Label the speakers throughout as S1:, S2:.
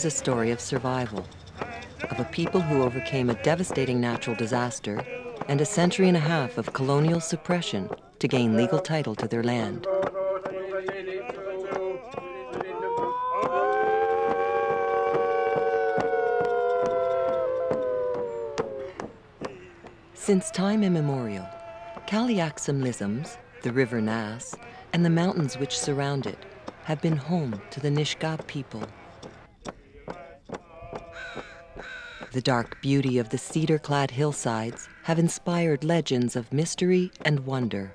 S1: is a story of survival, of a people who overcame a devastating natural disaster and a century and a half of colonial suppression to gain legal title to their land. Since time immemorial, Kaliaksamlisms, the river Nyce, and the mountains which surround it have been home to the Nisga'a people. The dark beauty of the cedar-clad hillsides have inspired legends of mystery and wonder.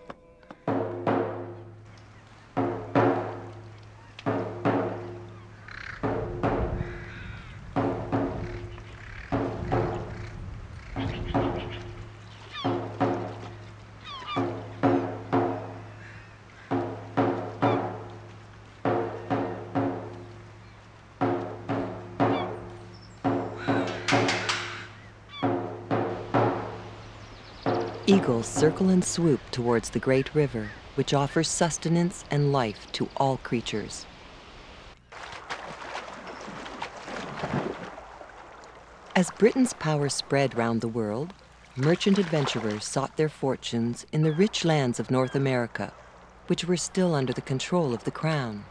S1: Eagles circle and swoop towards the great river, which offers sustenance and life to all creatures. As Britain's power spread round the world, merchant adventurers sought their fortunes in the rich lands of North America, which were still under the control of the Crown.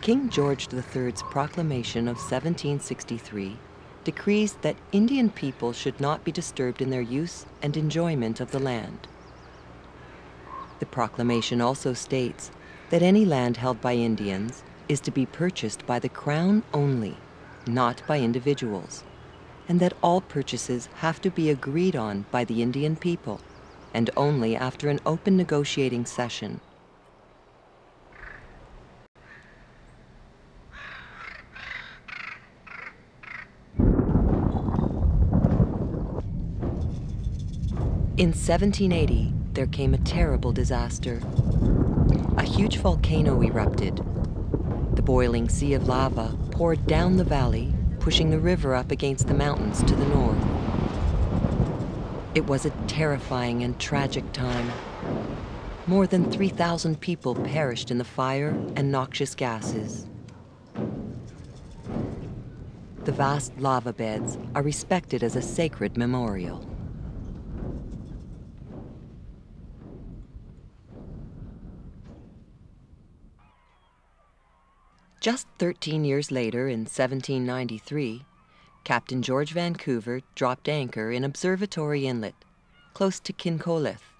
S1: King George III's proclamation of 1763 decrees that Indian people should not be disturbed in their use and enjoyment of the land. The proclamation also states that any land held by Indians is to be purchased by the Crown only, not by individuals, and that all purchases have to be agreed on by the Indian people, and only after an open negotiating session. In 1780, there came a terrible disaster. A huge volcano erupted. The boiling sea of lava poured down the valley, pushing the river up against the mountains to the north. It was a terrifying and tragic time. More than 3,000 people perished in the fire and noxious gases. The vast lava beds are respected as a sacred memorial. Just 13 years later, in 1793, Captain George Vancouver dropped anchor in Observatory Inlet, close to Kincolith.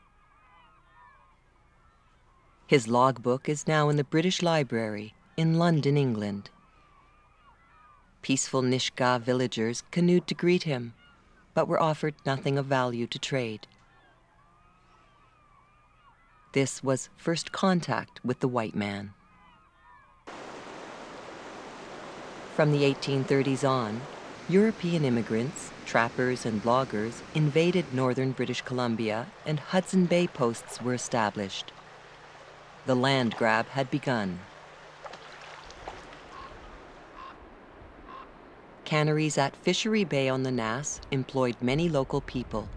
S1: His logbook is now in the British Library in London, England. Peaceful Nisga'a villagers canoed to greet him, but were offered nothing of value to trade. This was first contact with the white man. From the 1830s on, European immigrants, trappers, and loggers invaded northern British Columbia, and Hudson Bay posts were established. The land grab had begun. Canneries at Fishery Bay on the Nyce employed many local people.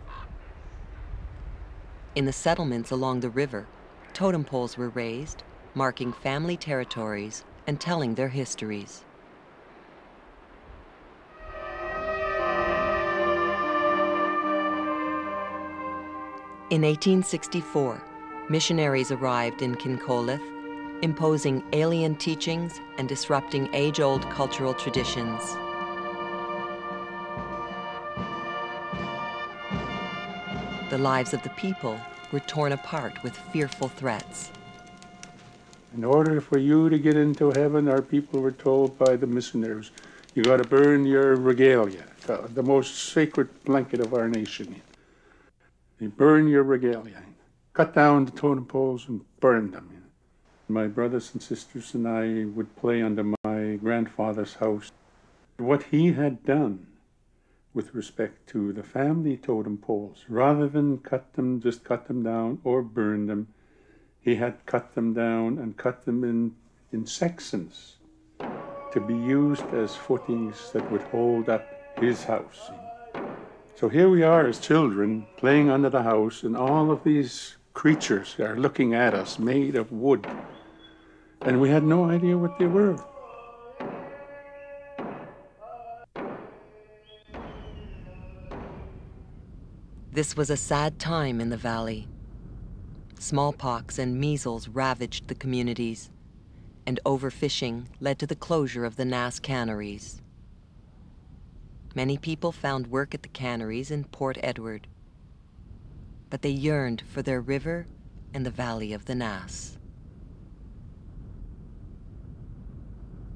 S1: In the settlements along the river, totem poles were raised, marking family territories and telling their histories. In 1864, missionaries arrived in Kincolith, imposing alien teachings and disrupting age-old cultural traditions. The lives of the people were torn apart with fearful threats.
S2: In order for you to get into heaven, our people were told by the missionaries, you got to burn your regalia, the most sacred blanket of our nation. You burn your regalia, cut down the totem poles and burn them. My brothers and sisters and I would play under my grandfather's house. What he had done with respect to the family totem poles, rather than just cut them down or burn them, he had cut them down and cut them in sections to be used as footings that would hold up his house. So here we are as children playing under the house, and all of these creatures are looking at us made of wood. And we had no idea what they were.
S1: This was a sad time in the valley. Smallpox and measles ravaged the communities, and overfishing led to the closure of the Nyce canneries. Many people found work at the canneries in Port Edward, but they yearned for their river and the valley of the Nyce.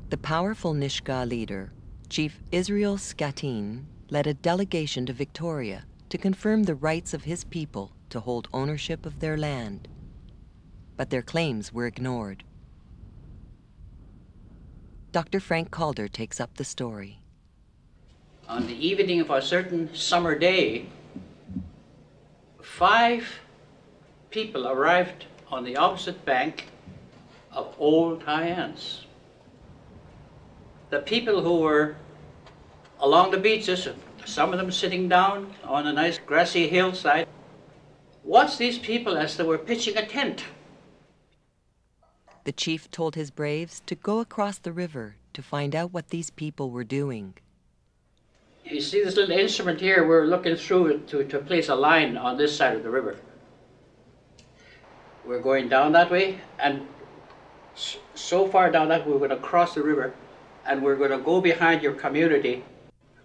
S1: The powerful Nisga'a leader, Chief Israel Scateen, led a delegation to Victoria to confirm the rights of his people to hold ownership of their land. But their claims were ignored. Dr. Frank Calder takes up the story.
S3: On the evening of a certain summer day, 5 people arrived on the opposite bank of Old Hyan's. The people who were along the beaches, some of them sitting down on a nice grassy hillside, watched these people as they were pitching a tent.
S1: The chief told his braves to go across the river to find out what these people were doing.
S3: You see this little instrument here, we're looking through it to place a line on this side of the river. We're going down that way, and so far down that we're going to cross the river, and we're going to go behind your community,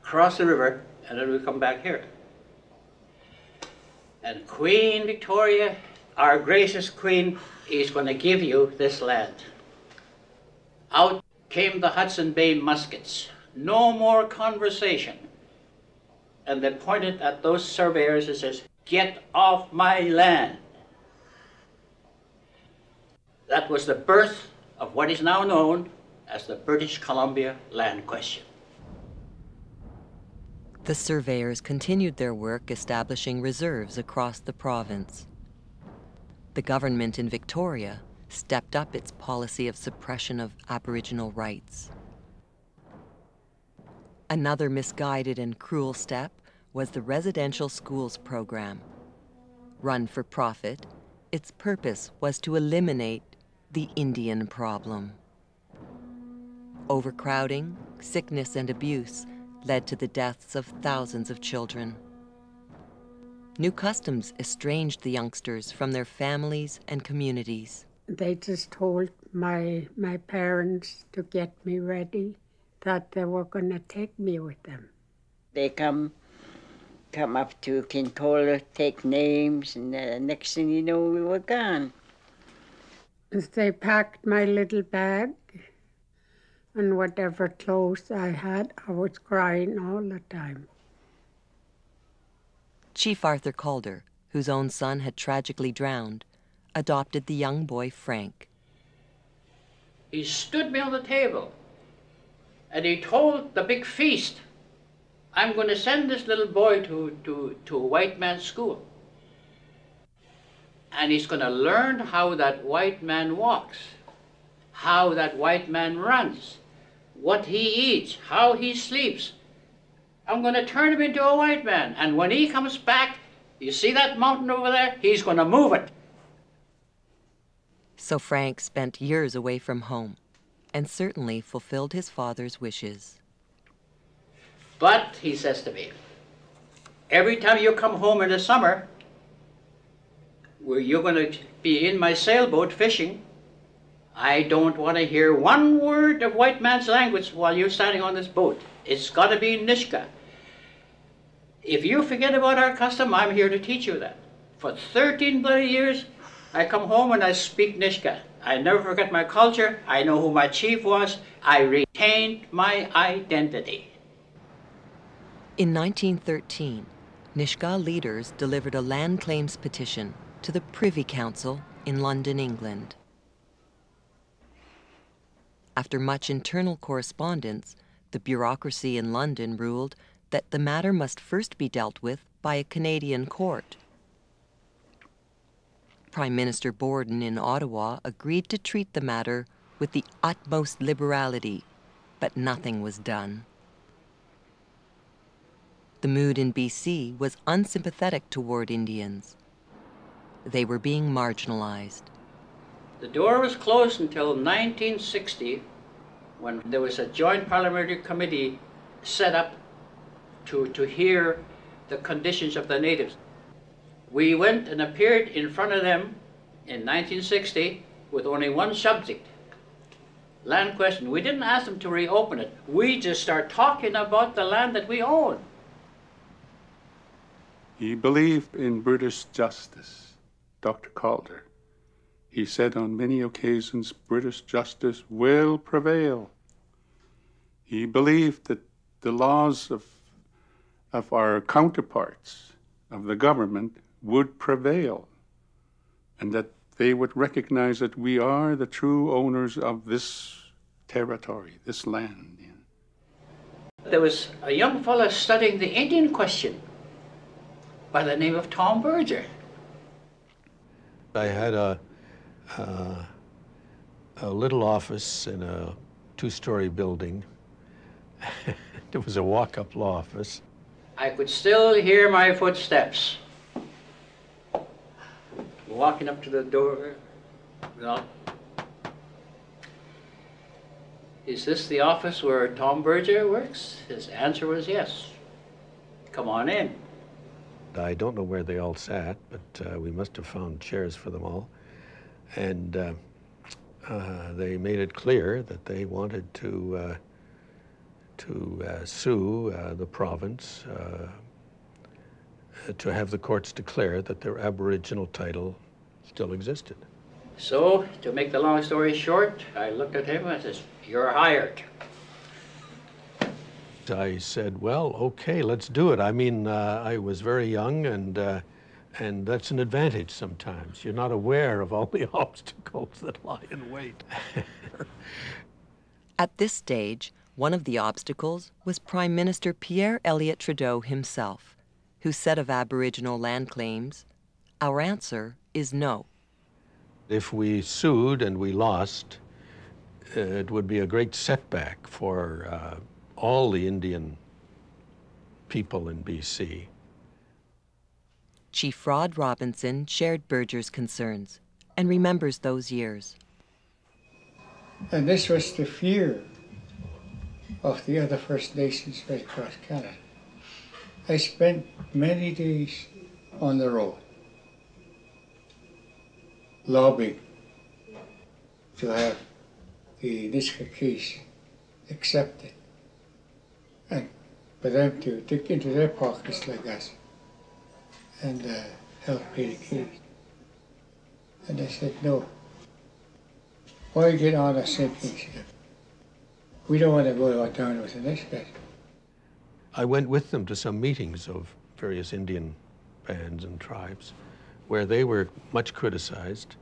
S3: cross the river, and then we'll come back here. And Queen Victoria, our gracious Queen, is going to give you this land. Out came the Hudson Bay muskets. No more conversation. And they pointed at those surveyors and says, "Get off my land." That was the birth of what is now known as the British Columbia land question.
S1: The surveyors continued their work establishing reserves across the province. The government in Victoria stepped up its policy of suppression of Aboriginal rights. Another misguided and cruel step was the residential schools program. Run for profit, its purpose was to eliminate the Indian problem. Overcrowding, sickness, and abuse led to the deaths of thousands of children. New customs estranged the youngsters from their families and communities.
S4: They just told my parents to get me ready, that they were going to take me with them.
S5: They come up to Kintola, take names, and the next thing you know, we were gone.
S4: As they packed my little bag and whatever clothes I had, I was crying all the time.
S1: Chief Arthur Calder, whose own son had tragically drowned, adopted the young boy Frank.
S3: He stood me on the table and he told the big feast, "I'm going to send this little boy to a white man's school. And he's going to learn how that white man walks, how that white man runs, what he eats, how he sleeps. I'm going to turn him into a white man. And when he comes back, you see that mountain over there? He's going to move it."
S1: So Frank spent years away from home and certainly fulfilled his father's wishes.
S3: But, he says to me, every time you come home in the summer, where you're going to be in my sailboat fishing, I don't want to hear one word of white man's language while you're standing on this boat. It's got to be Nisga'a. If you forget about our custom, I'm here to teach you that. For 13 bloody years, I come home and I speak Nisga'a. I never forget my culture. I know who my chief was. I retained my identity.
S1: In 1913, Nisga'a leaders delivered a land claims petition to the Privy Council in London, England. After much internal correspondence, the bureaucracy in London ruled that the matter must first be dealt with by a Canadian court. Prime Minister Borden in Ottawa agreed to treat the matter with the utmost liberality, but nothing was done. The mood in BC was unsympathetic toward Indians. They were being marginalized.
S3: The door was closed until 1960, when there was a joint parliamentary committee set up to hear the conditions of the natives. We went and appeared in front of them in 1960 with only one subject, land question. We didn't ask them to reopen it. We just start talking about the land that we own.
S2: He believed in British justice, Dr. Calder. He said on many occasions, British justice will prevail. He believed that the laws of our counterparts of the government would prevail, and that they would recognize that we are the true owners of this territory, this land.
S3: There was a young fellow studying the Indian question by the name of Tom Berger.
S6: I had a little office in a two-story building. It was a walk-up law office.
S3: I could still hear my footsteps walking up to the door. Well, is this the office where Tom Berger works? His answer was yes. Come on in.
S6: I don't know where they all sat, but we must have found chairs for them all. And they made it clear that they wanted to sue the province to have the courts declare that their Aboriginal title still existed.
S3: So, to make the long story short, I looked at him and I said, "You're hired."
S6: I said, well, okay, let's do it. I mean, I was very young, and that's an advantage sometimes. You're not aware of all the obstacles that lie in wait.
S1: At this stage, one of the obstacles was Prime Minister Pierre Elliott Trudeau himself, who said of Aboriginal land claims, "Our answer is no."
S6: If we sued and we lost, it would be a great setback for all the Indian people in BC.
S1: Chief Rod Robinson shared Berger's concerns and remembers those years.
S7: And this was the fear of the other First Nations right across Canada. I spent many days on the road lobbying to have the Nisga'a case accepted, and for them to dig into their pockets like us and help pay the case. And I said, no. Why get on a sinking ship? We don't want to go down with the Nisga'a.
S6: I went with them to some meetings of various Indian bands and tribes where they were much criticized.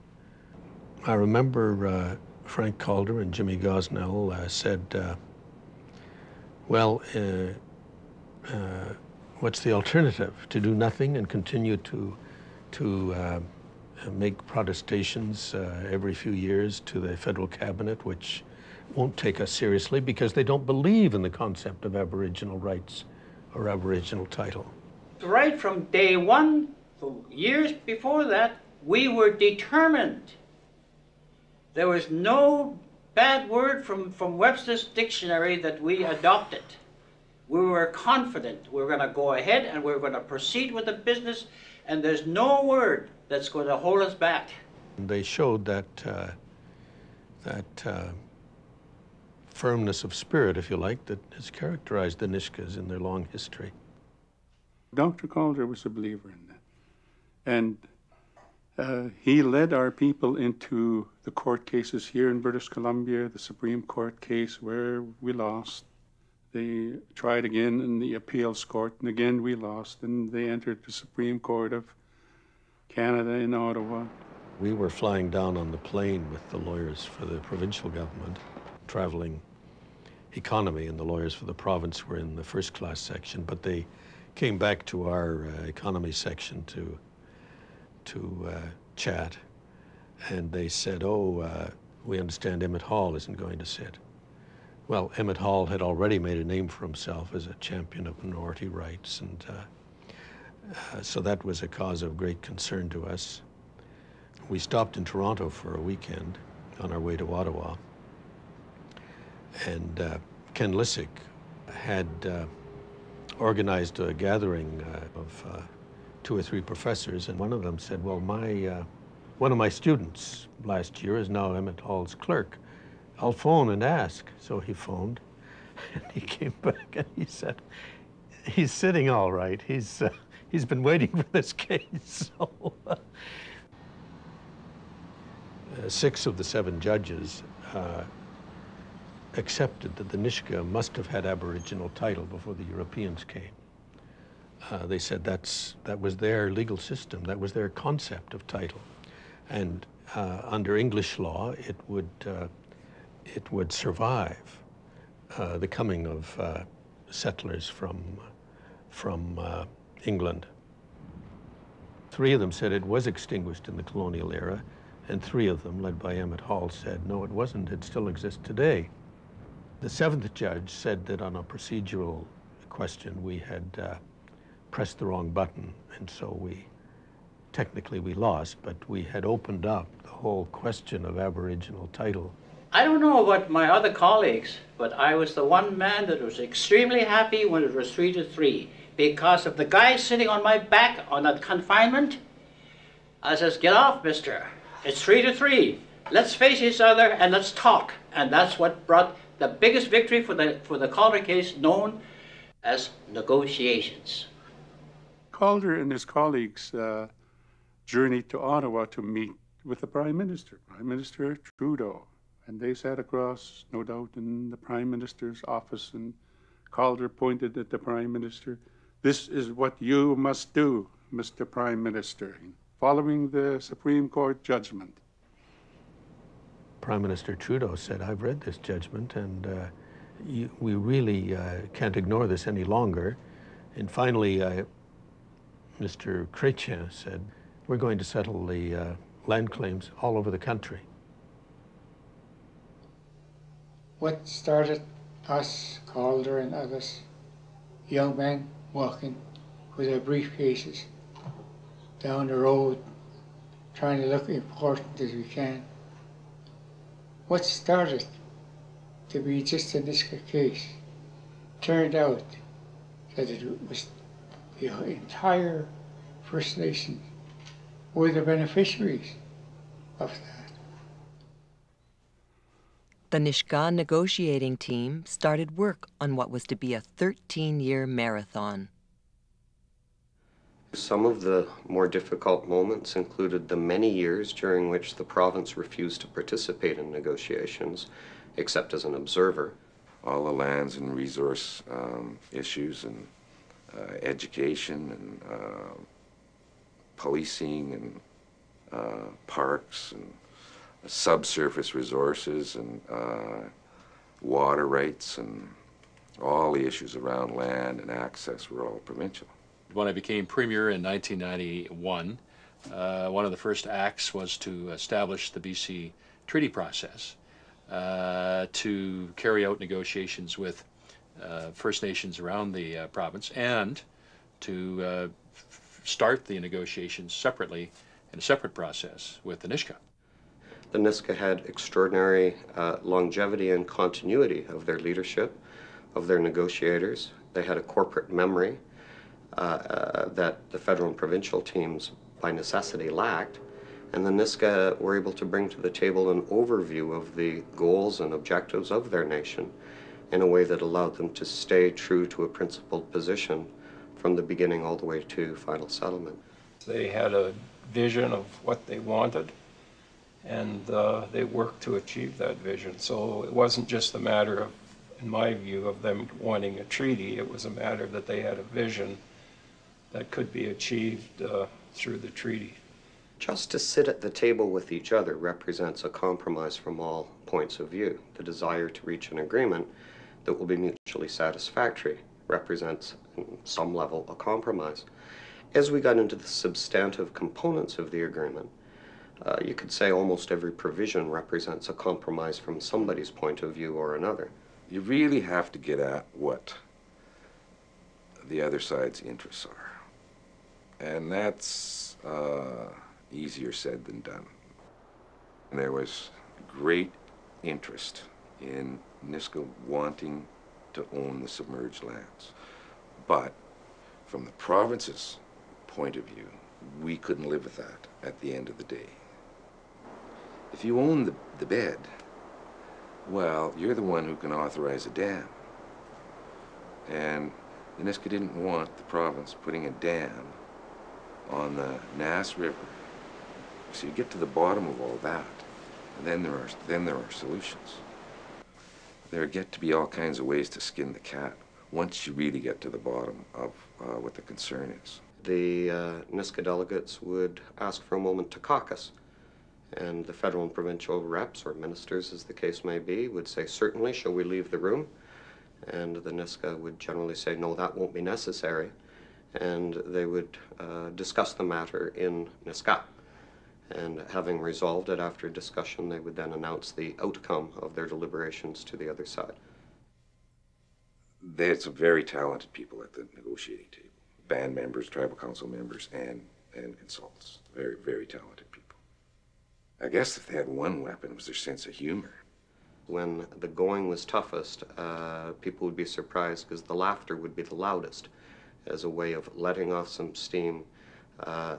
S6: I remember Frank Calder and Jimmy Gosnell said, well, what's the alternative? To do nothing and continue to make protestations every few years to the federal cabinet, which won't take us seriously because they don't believe in the concept of Aboriginal rights or Aboriginal title.
S3: Right from day one, for years before that, we were determined. There was no bad word from Webster's dictionary that we adopted. We were confident we were going to go ahead and we were going to proceed with the business, and there's no word that's going to hold us back.
S6: They showed that firmness of spirit, if you like, that has characterized the Nisga's in their long history.
S2: Dr. Calder was a believer in that. And he led our people into the court cases here in British Columbia, the Supreme Court case where we lost. They tried again in the appeals court, and again we lost, and they entered the Supreme Court of Canada in Ottawa.
S6: We were flying down on the plane with the lawyers for the provincial government, traveling economy, and the lawyers for the province were in the first-class section, but they came back to our economy section to chat, and they said, we understand Emmett Hall isn't going to sit. Well, Emmett Hall had already made a name for himself as a champion of minority rights, and so that was a cause of great concern to us. we stopped in Toronto for a weekend on our way to Ottawa. And Ken Lissick had organized a gathering of 2 or 3 professors, and one of them said, well, one of my students last year is now Emmett Hall's clerk. I'll phone and ask. So he phoned, and he came back and he said, he's sitting all right. He's been waiting for this case. So, 6 of the 7 judges accepted that the Nisga'a must have had Aboriginal title before the Europeans came. They said that was their legal system, that was their concept of title. And under English law, it would survive the coming of settlers from England. 3 of them said it was extinguished in the colonial era, and 3 of them, led by Emmett Hall, said, no, it wasn't, it still exists today. The 7th judge said that on a procedural question, we had pressed the wrong button, and so technically we lost, but we had opened up the whole question of Aboriginal title.
S3: I don't know about my other colleagues, but I was the one man that was extremely happy when it was 3-3, because of the guy sitting on my back on that confinement. I says, get off, mister. It's 3-3. Let's face each other and let's talk. And that's what brought the biggest victory for the Calder case, known as negotiations.
S2: Calder and his colleagues journeyed to Ottawa to meet with the Prime Minister Trudeau. And they sat across, no doubt, in the Prime Minister's office, and Calder pointed at the Prime Minister. This is what you must do, Mr. Prime Minister, following the Supreme Court judgment.
S6: Prime Minister Trudeau said, I've read this judgment, and we really can't ignore this any longer. And finally, Mr. Chrétien said, we're going to settle the land claims all over the country.
S7: What started us, Calder and others, young men walking with their briefcases down the road, trying to look important as we can. What started to be just a Nisga'a case turned out that it was the entire First Nation were the beneficiaries of that.
S1: The Nisga'a negotiating team started work on what was to be a 13-year marathon.
S8: Some of the more difficult moments included the many years during which the province refused to participate in negotiations, except as an observer.
S9: All the lands and resource issues and education and policing and parks and subsurface resources and water rights and all the issues around land and access were all provincial.
S10: When I became Premier in 1991, one of the first acts was to establish the BC treaty process to carry out negotiations with First Nations around the province and to start the negotiations separately in a separate process with the Nisga'a.
S8: The Nisga'a had extraordinary longevity and continuity of their leadership, of their negotiators. They had a corporate memory that the federal and provincial teams by necessity lacked, and the Nisga'a were able to bring to the table an overview of the goals and objectives of their nation in a way that allowed them to stay true to a principled position from the beginning all the way to final settlement.
S11: They had a vision of what they wanted, and they worked to achieve that vision. So it wasn't just a matter of, in my view, of them wanting a treaty. It was a matter that they had a vision that could be achieved through the treaty.
S8: Just to sit at the table with each other represents a compromise from all points of view. The desire to reach an agreement that will be mutually satisfactory represents, in some level, a compromise. As we got into the substantive components of the agreement, you could say almost every provision represents a compromise from somebody's point of view or another.
S9: You really have to get at what the other side's interests are. And that's easier said than done. And there was great interest in Nisga'a wanting to own the submerged lands. But from the province's point of view, we couldn't live with that at the end of the day. If you own the bed, well, you're the one who can authorize a dam. And the Nisga'a didn't want the province putting a dam on the Nyce River. So you get to the bottom of all that, and then there are solutions. There get to be all kinds of ways to skin the cat once you really get to the bottom of what the concern is.
S8: The Nisga'a delegates would ask for a moment to caucus, and the federal and provincial reps, or ministers as the case may be, would say, certainly, shall we leave the room? And the Nisga'a would generally say, no, that won't be necessary. And they would discuss the matter in Nisga'a. And having resolved it after discussion, they would then announce the outcome of their deliberations to the other side.
S9: They had some very talented people at the negotiating table. Band members, tribal council members, and consultants. Very, very talented people. I guess if they had one weapon, it was their sense of humor.
S8: When the going was toughest, people would be surprised because the laughter would be the loudest as a way of letting off some steam,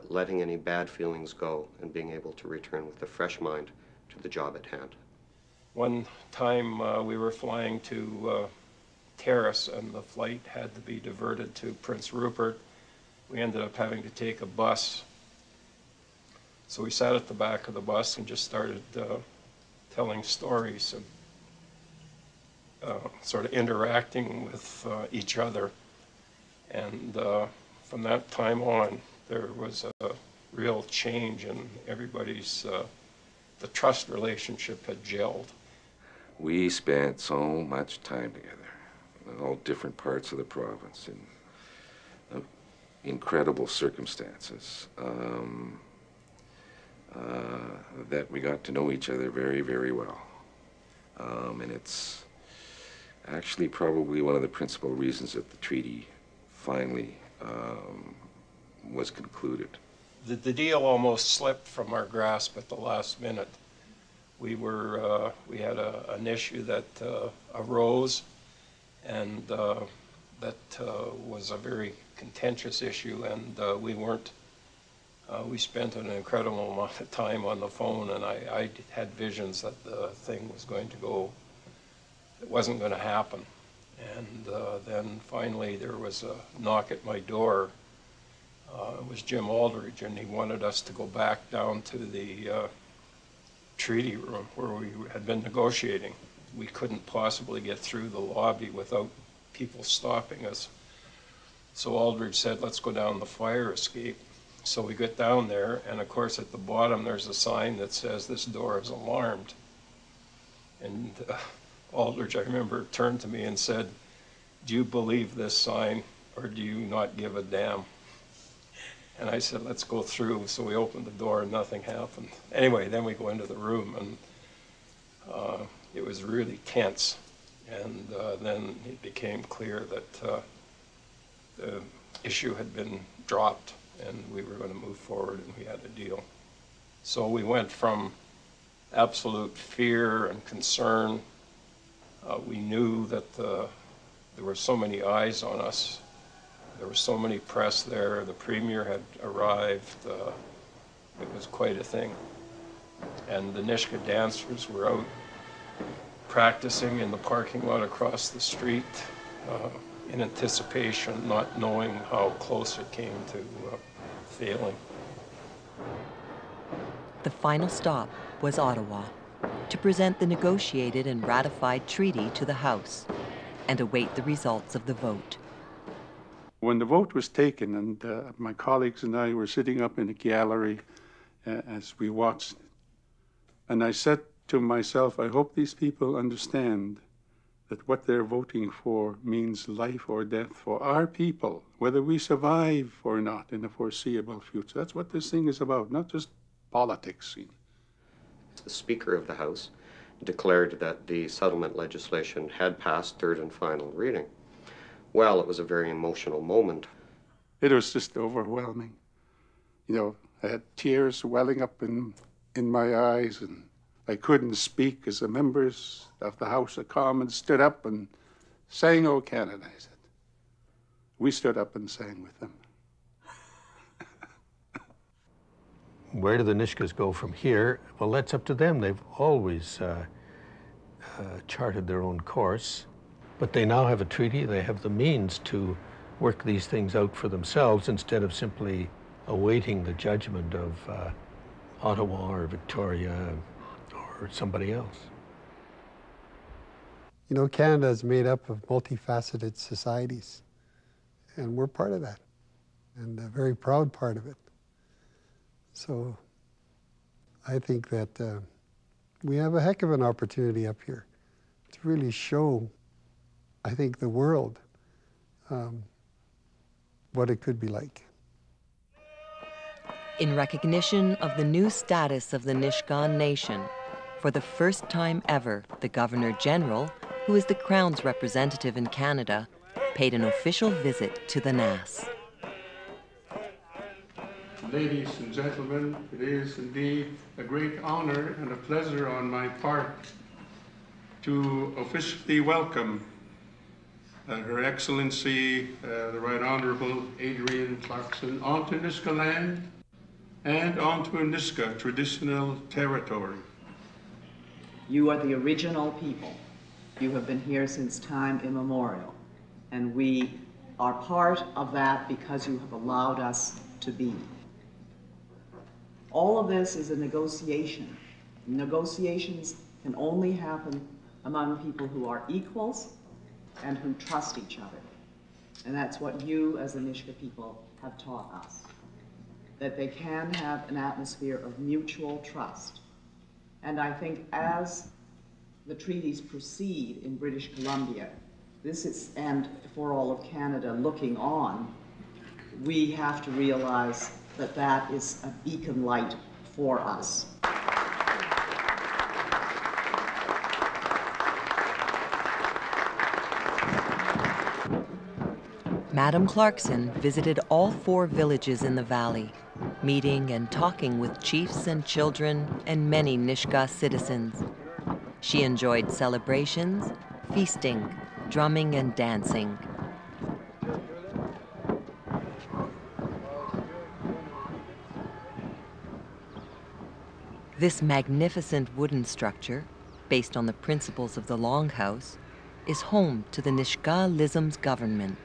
S8: letting any bad feelings go, and being able to return with a fresh mind to the job at hand.
S11: One time we were flying to Terrace, and the flight had to be diverted to Prince Rupert. We ended up having to take a bus. So we sat at the back of the bus and just started telling stories and sort of interacting with each other. And from that time on, there was a real change in everybody's, the trust relationship had gelled.
S9: We spent so much time together in all different parts of the province in incredible circumstances that we got to know each other very, very well. And it's actually probably one of the principal reasons that the treaty finally was concluded.
S11: The deal almost slipped from our grasp at the last minute. We had an issue that arose, and that was a very contentious issue, and we spent an incredible amount of time on the phone, and I had visions that the thing was going to go, it wasn't going to happen. And then finally there was a knock at my door. It was Jim Aldridge, and he wanted us to go back down to the treaty room where we had been negotiating. We couldn't possibly get through the lobby without people stopping us. So Aldridge said, let's go down the fire escape. So we get down there, and of course at the bottom there's a sign that says this door is alarmed. And Aldridge, I remember, turned to me and said, do you believe this sign, or do you not give a damn? And I said, let's go through. So we opened the door and nothing happened. Anyway, then we go into the room, and it was really tense. And then it became clear that the issue had been dropped, and we were going to move forward, and we had a deal. So we went from absolute fear and concern. We knew that there were so many eyes on us. There were so many press there. The Premier had arrived. It was quite a thing. And the Nisga'a dancers were out practicing in the parking lot across the street in anticipation, not knowing how close it came to failing.
S1: The final stop was Ottawa, to present the negotiated and ratified treaty to the House and await the results of the vote.
S2: When the vote was taken, and my colleagues and I were sitting up in the gallery as we watched, and I said to myself, I hope these people understand that what they're voting for means life or death for our people, whether we survive or not in the foreseeable future. That's what this thing is about, not just politics.
S8: The Speaker of the House declared that the settlement legislation had passed third and final reading. Well, it was a very emotional moment.
S2: It was just overwhelming. You know, I had tears welling up in my eyes, and I couldn't speak as the members of the House of Commons stood up and sang "O Canada." I said, we stood up and sang with them.
S6: Where do the Nisga's go from here? Well, that's up to them. They've always charted their own course, but they now have a treaty. They have the means to work these things out for themselves instead of simply awaiting the judgment of Ottawa or Victoria or somebody else.
S12: You know, Canada is made up of multifaceted societies, and we're part of that, and a very proud part of it. So I think that we have a heck of an opportunity up here to really show, I think, the world what it could be like.
S1: In recognition of the new status of the Nisga'a Nation, for the first time ever, the Governor-General, who is the Crown's representative in Canada, paid an official visit to the Nass.
S2: Ladies and gentlemen, it is indeed a great honor and a pleasure on my part to officially welcome Her Excellency, the Right Honorable Adrienne Clarkson, onto Nisga'a land and onto a Nisga'a traditional territory.
S13: You are the original people. You have been here since time immemorial, and we are part of that because you have allowed us to be. All of this is a negotiation. Negotiations can only happen among people who are equals and who trust each other. And that's what you as the Nisga'a people have taught us, that they can have an atmosphere of mutual trust. And I think as the treaties proceed in British Columbia, this is, and for all of Canada looking on, we have to realize that that is a beacon light for us.
S1: Madam Clarkson visited all 4 villages in the valley, meeting and talking with chiefs and children and many Nisga'a citizens. She enjoyed celebrations, feasting, drumming, and dancing. This magnificent wooden structure, based on the principles of the Longhouse, is home to the Nisga'a-lism's government.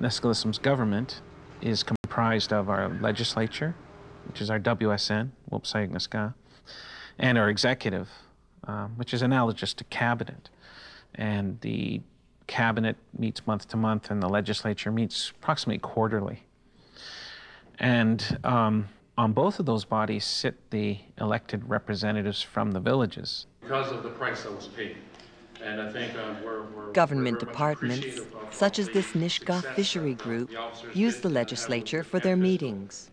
S14: Nisga'a-lism's government is comprised of our legislature, which is our WSN, Wopsayag Nisga'a, and our executive, which is analogous to cabinet. And the cabinet meets month to month, and the legislature meets approximately quarterly. And on both of those bodies sit the elected representatives from the villages.
S10: Because of the price that was paid. And I think
S1: Government departments, such as this Nisga'a fishery group, use the legislature for their meetings.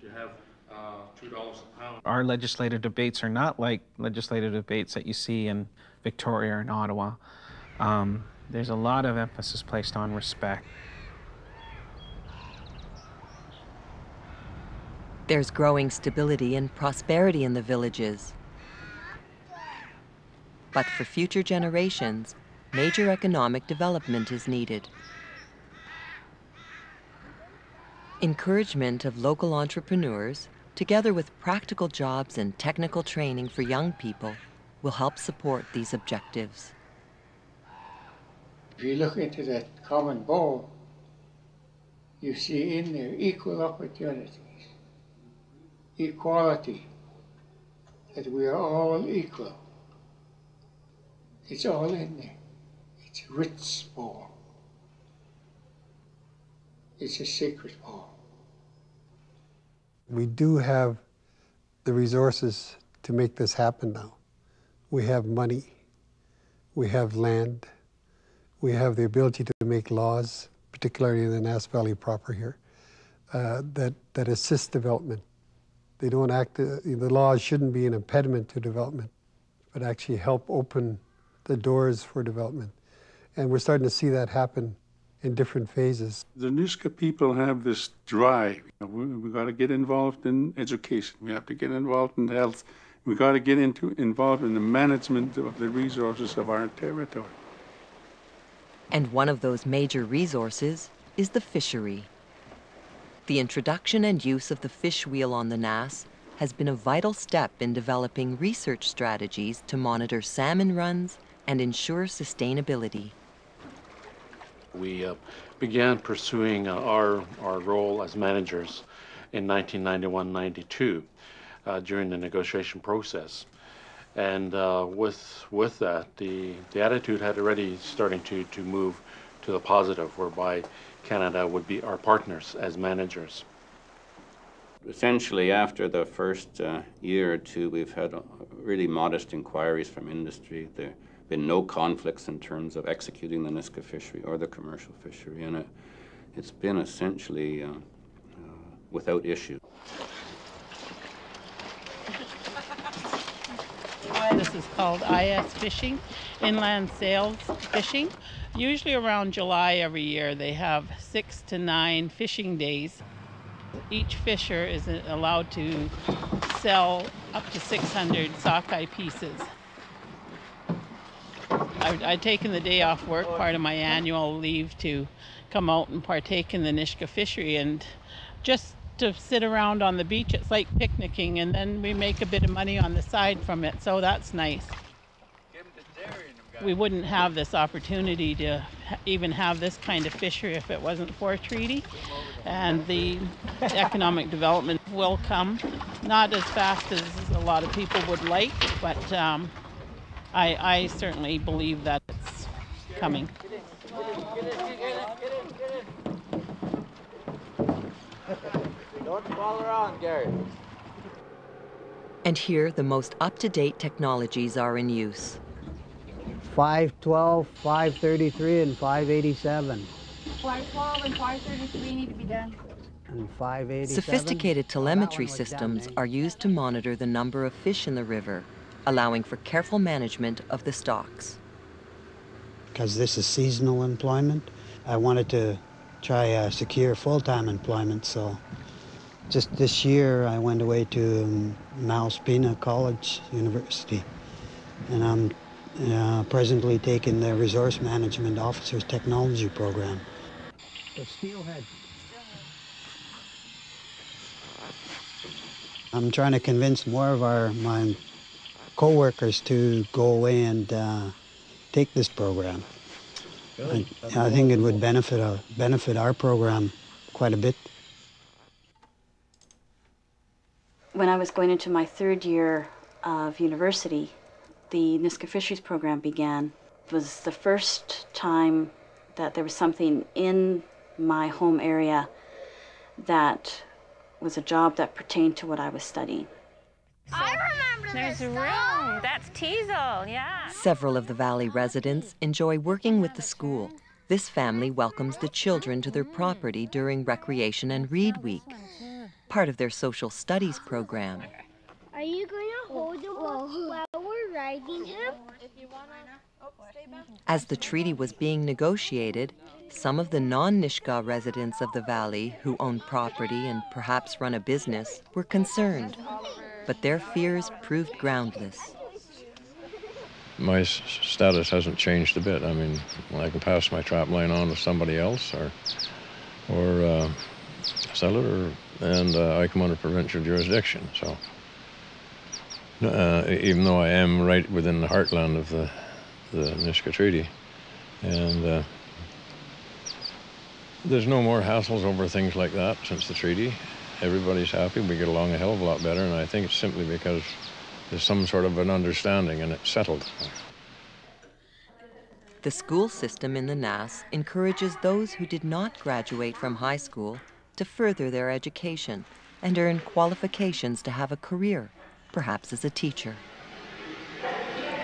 S14: Our legislative debates are not like legislative debates that you see in Victoria or in Ottawa. There's a lot of emphasis placed on respect.
S1: There's growing stability and prosperity in the villages. But for future generations, major economic development is needed. Encouragement of local entrepreneurs, together with practical jobs and technical training for young people, will help support these objectives.
S7: If you look into that common bowl, you see in there equal opportunities, equality, that we are all equal. It's all in there. It's a rich bowl. It's a sacred bowl.
S12: We do have the resources to make this happen now. We have money, we have land, we have the ability to make laws, particularly in the Nass Valley proper here, that assist development. They don't act, the laws shouldn't be an impediment to development, but actually help open the doors for development. And we're starting to see that happen in different phases.
S2: The Nisga'a people have this drive. We've got to get involved in education. We have to get involved in health. We got to get involved in the management of the resources of our territory.
S1: And one of those major resources is the fishery. The introduction and use of the fish wheel on the Nass has been a vital step in developing research strategies to monitor salmon runs and ensure sustainability.
S15: We began pursuing our role as managers in 1991-92 during the negotiation process. And with that, the attitude had already starting to move to the positive, whereby Canada would be our partners as managers.
S16: Essentially, after the first year or two, we've had really modest inquiries from industry. There have been no conflicts in terms of executing the Nisga'a fishery or the commercial fishery, and it's been essentially without issue.
S17: This is called IS fishing, inland sales fishing. Usually around July every year they have 6 to 9 fishing days. Each fisher is allowed to sell up to 600 sockeye pieces. I've taken the day off work, part of my annual leave, to come out and partake in the Nisga'a fishery, and just to sit around on the beach. It's like picnicking, and then we make a bit of money on the side from it, so that's nice. We wouldn't have this opportunity to even have this kind of fishery if it wasn't for a treaty, and the economic development will come, not as fast as a lot of people would like, but I certainly believe that it's coming.
S18: Don't fall around, Gary.
S1: And here, the most up-to-date technologies are in use.
S19: 512, 533, and 587.
S20: 512 and 533 need to be done.
S19: And 587.
S1: Sophisticated telemetry systems are used to monitor the number of fish in the river, allowing for careful management of the stocks.
S19: Because this is seasonal employment, I wanted to try secure full-time employment, so just this year I went away to Malaspina College University, and I'm presently taking the Resource Management Officer's Technology Program. The steelhead. I'm trying to convince more of my co-workers to go away and take this program. I think it would benefit our program quite a bit.
S21: When I was going into my third year of university, the Nisga'a Fisheries program began. It was the first time that there was something in my home area that was a job that pertained to what I was studying.
S20: I remember
S22: There's a room. That's Teasel, yeah.
S1: Several of the Valley residents enjoy working with the school. This family welcomes the children to their property during Recreation and Read Week, part of their social studies program.
S20: Are you going to hold him while we're riding him?
S1: As the treaty was being negotiated, some of the non-Nisga'a residents of the valley who own property and perhaps run a business were concerned, but their fears proved groundless.
S23: My status hasn't changed a bit. I mean, I can pass my trap line on to somebody else or sell it, and I come under provincial jurisdiction. So even though I am right within the heartland of the Nisga'a Treaty, and there's no more hassles over things like that since the treaty. Everybody's happy. We get along a hell of a lot better, and I think it's simply because there's some sort of an understanding and it's settled.
S1: The school system in the Nass encourages those who did not graduate from high school to further their education and earn qualifications to have a career, perhaps as a teacher.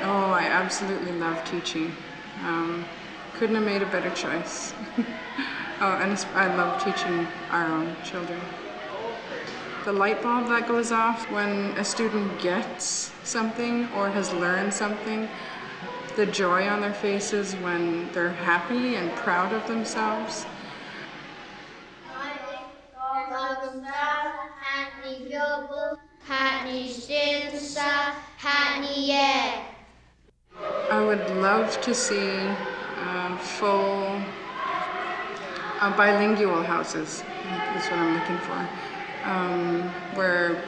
S24: Oh, I absolutely love teaching. Couldn't have made a better choice. Oh, and I love teaching our own children. The light bulb that goes off when a student gets something or has learned something, the joy on their faces when they're happy and proud of themselves.
S20: Hat
S24: I would love to see full bilingual houses. That's what I'm looking for, where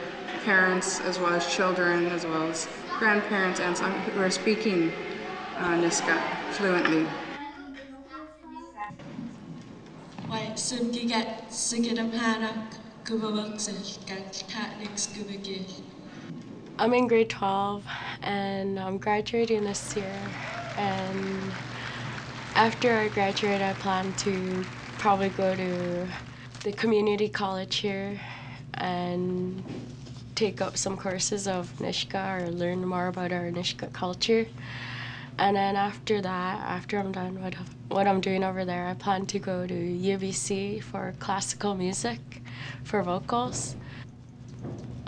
S24: parents as well as children as well as grandparents and some who are speaking Nisga'a fluently.
S3: I'm in grade 12 and I'm graduating this year, and after I graduate I plan to probably go to the community college here and take up some courses of Nisga'a or learn more about our Nisga'a culture. And then after that, after I'm done with what I'm doing over there, I plan to go to UBC for classical music, for vocals.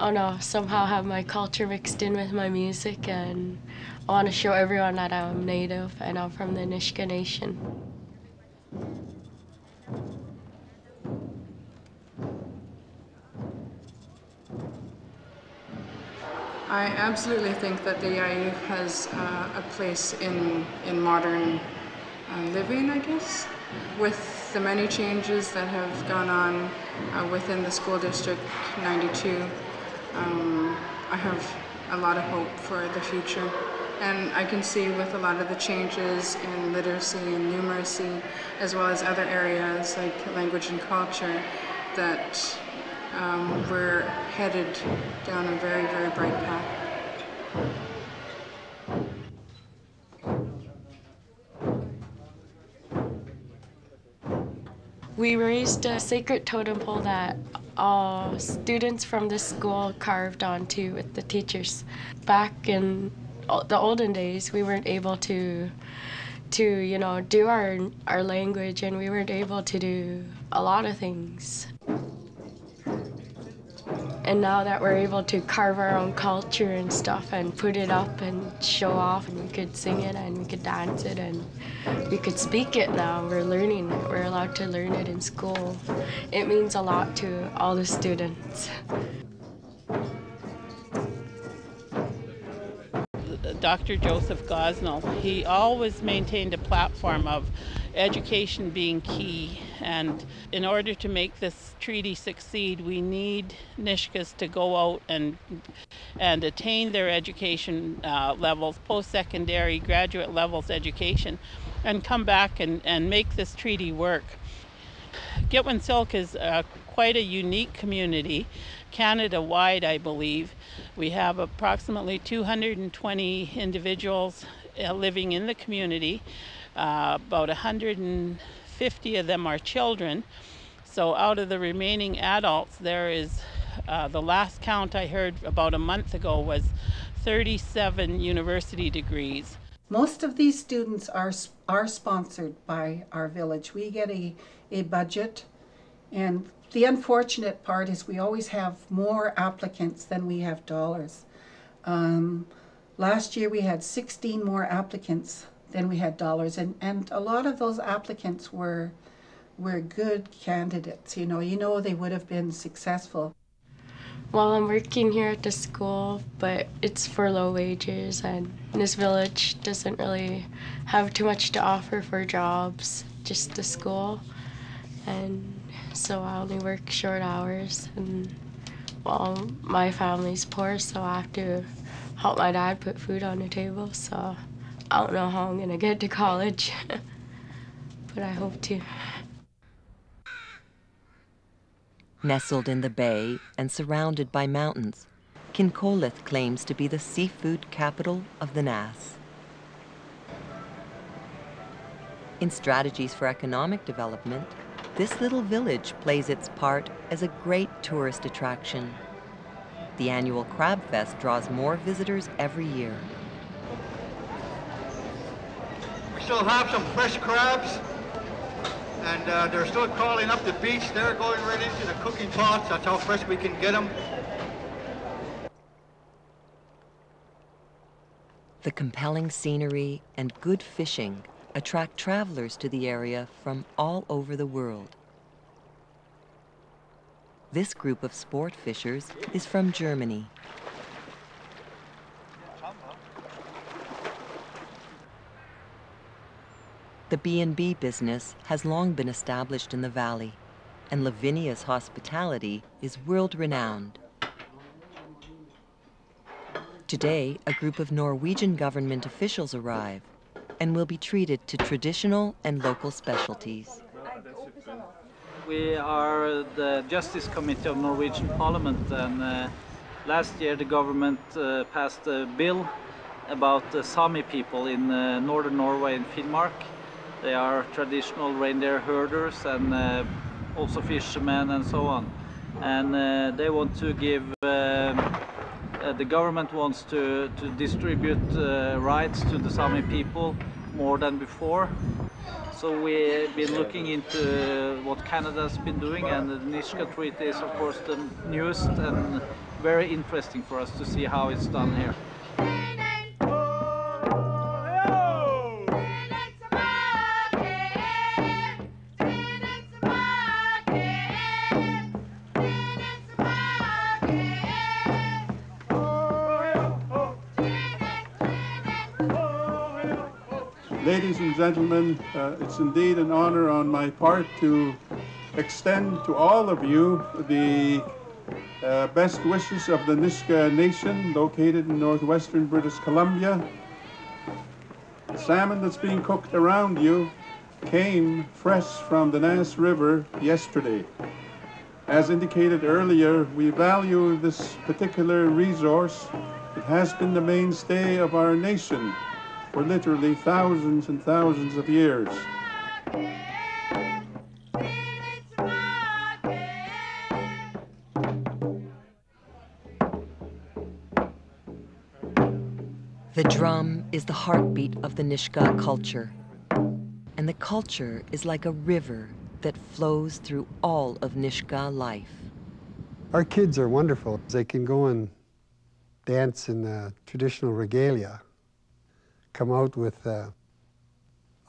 S3: Oh no, somehow have my culture mixed in with my music, and I want to show everyone that I'm Native and I'm from the Nisga'a Nation.
S24: I absolutely think that the IU has a place in modern living, I guess. With the many changes that have gone on within the school district 92, I have a lot of hope for the future. And I can see with a lot of the changes in literacy and numeracy, as well as other areas like language and culture, that we're headed down a very, very bright path.
S3: We raised a sacred totem pole that all students from the school carved onto with the teachers. Back in the olden days, we weren't able to you know, do our language, and we weren't able to do a lot of things. And now that we're able to carve our own culture and stuff and put it up and show off, and we could sing it and we could dance it and we could speak it now, we're learning it. We're allowed to learn it in school. It means a lot to all the students.
S17: Dr. Joseph Gosnell, he always maintained a platform of education being key, and in order to make this treaty succeed, we need Nisga's to go out and attain their education levels, post-secondary, graduate levels education, and come back and make this treaty work. Gitwin is quite a unique community, Canada-wide, I believe. We have approximately 220 individuals living in the community. About 150 of them are children. So out of the remaining adults, there is, the last count I heard about a month ago was 37 university degrees.
S4: Most of these students are sponsored by our village. We get a budget, and the unfortunate part is we always have more applicants than we have dollars. Last year we had 16 more applicants than we had dollars, and a lot of those applicants were good candidates. You know they would have been successful.
S3: Well, I'm working here at the school, but it's for low wages, and this village doesn't really have too much to offer for jobs, just the school. And so I only work short hours, and well, my family's poor, so I have to help my dad put food on the table, so I don't know how I'm gonna get to college, but I hope to.
S1: Nestled in the bay and surrounded by mountains, Kincolith claims to be the seafood capital of the Nass. In strategies for economic development, this little village plays its part as a great tourist attraction. The annual Crab Fest draws more visitors every year.
S5: We still have some fresh crabs, and they're still crawling up the beach. They're going right into the cooking pots. That's how fresh we can get them.
S1: The compelling scenery and good fishing attract travelers to the area from all over the world. This group of sport fishers is from Germany. The B&B business has long been established in the valley, and Lavinia's hospitality is world-renowned. Today, a group of Norwegian government officials arrive and will be treated to traditional and local specialties.
S6: We are the Justice Committee of Norwegian Parliament, and last year the government passed a bill about the Sami people in northern Norway and Finnmark. They are traditional reindeer herders and also fishermen and so on. And they want to give, the government wants to distribute rights to the Sami people more than before. So we've been looking into what Canada's been doing, and the Nisga'a Treaty is of course the newest and very interesting for us to see how it's done here.
S2: Ladies and gentlemen, it's indeed an honor on my part to extend to all of you the best wishes of the Nisga'a Nation located in northwestern British Columbia. The salmon that's being cooked around you came fresh from the Nyce River yesterday. As indicated earlier, we value this particular resource. It has been the mainstay of our nation for literally thousands and thousands of years.
S1: The drum is the heartbeat of the Nisga'a culture, and the culture is like a river that flows through all of Nisga'a life.
S12: Our kids are wonderful. They can go and dance in the traditional regalia, come out with out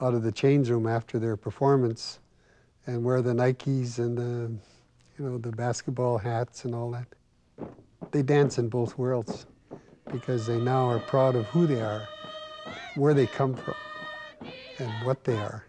S12: of the change room after their performance and wear the Nikes and the basketball hats and all that. They dance in both worlds because they now are proud of who they are, where they come from, and what they are.